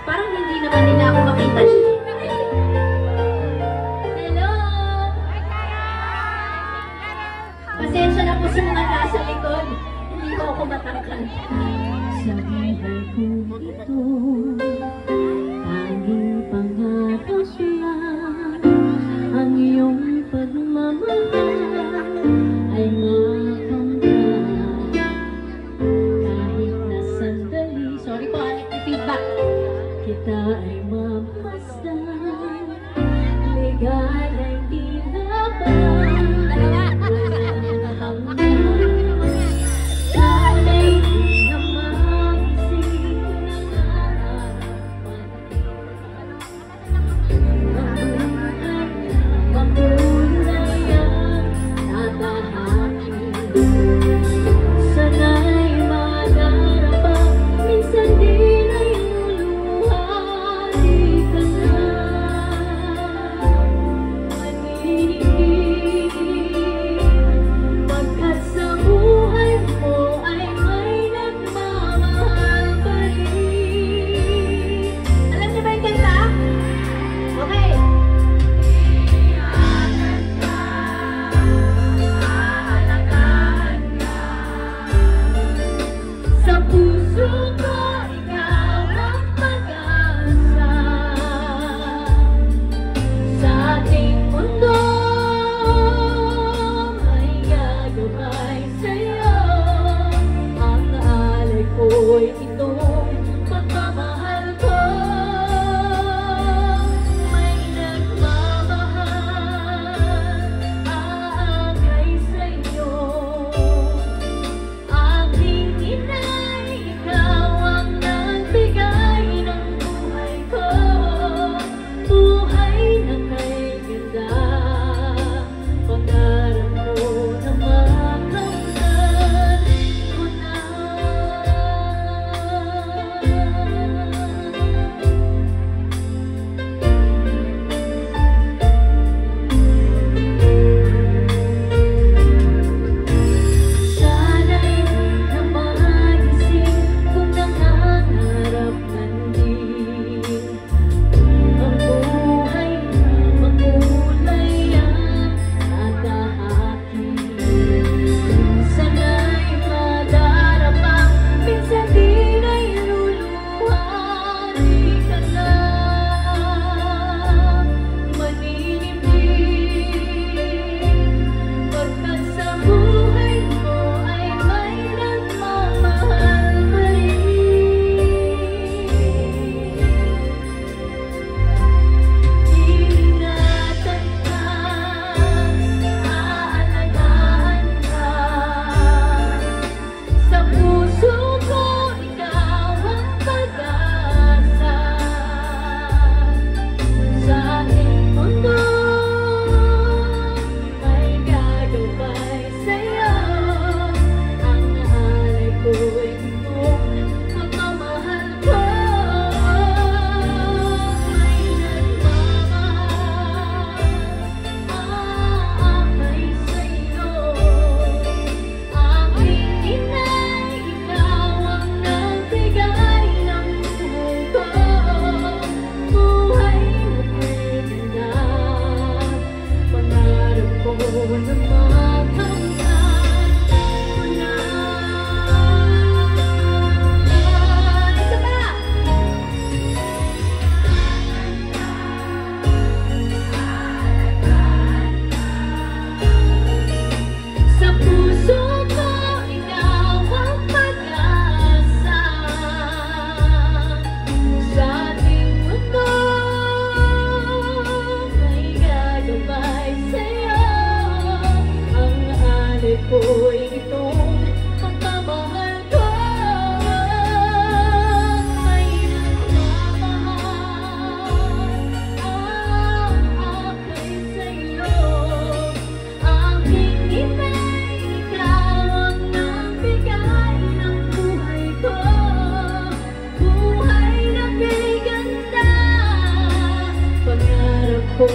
Parang hindi naman nila ako makita. Hello! Pasensya na po sa mga nasa likod. Hindi ko ako matangkal. Sa buhay ko ito, tanging pangarap lang ang iyong pagmamahal ay makamtan. Kahit na sandali, sorry po, feedback, kita ay mamasdan, ligaya'y tinaban, walang hanggan. Sana'y di na magising ng harapan, makulay ang tatahakin. Sana'y madarapa, minsan di na'y luluhati ka na. Maninig, pagkat sa buhay mo ay may nagmamahal pa rin. Alam niyo ba yung kanta? Okay. Iingatan ka, aalagaan ka. Sa puso ko, ikaw ang pag-asa. Sa ating mundo, may gagabay sa'yo. Ang alay ko'y itong pagmamahal ko. May nagmamahal, aakay sa'yo. Aking inay, ikaw ang nagbigay ng buhay ko. Buhay na kay ganda, pangarap ko na makamtan ko na. Sana'y di na magising kung nangangarap man din. Ang buhay na makulay ang tatahakin. Sana'y madarapa, minsan di na'y luluhati ka na. Maninindig, pagkat sa buhay mo ay may nagmamahal pa rin. Iingatan ka, aalagaan ka. Sa puso ko, ikaw ang pag-asa. Sa ating mundo, may gagabay sa'yo. Ang alay ko'y itong pagmamahal ko. May nagmamahal, aakay sa'yo. Aking inay, ikaw ang nagbigay ng buhay ko. Buhay na kay ganda, pangarap ko na makamtan ko na. Isa pa! Sa puso ko, ikaw ang pag-asa. Sa ating mundo, may gagabay sa'yo. Ang alay ko'y itong pagmamahal ko. May nagmamahal, aakay sa'yo. Aking inay, ikaw ang nagbigay ng buhay ko. Buhay na kay ganda, pangarap ko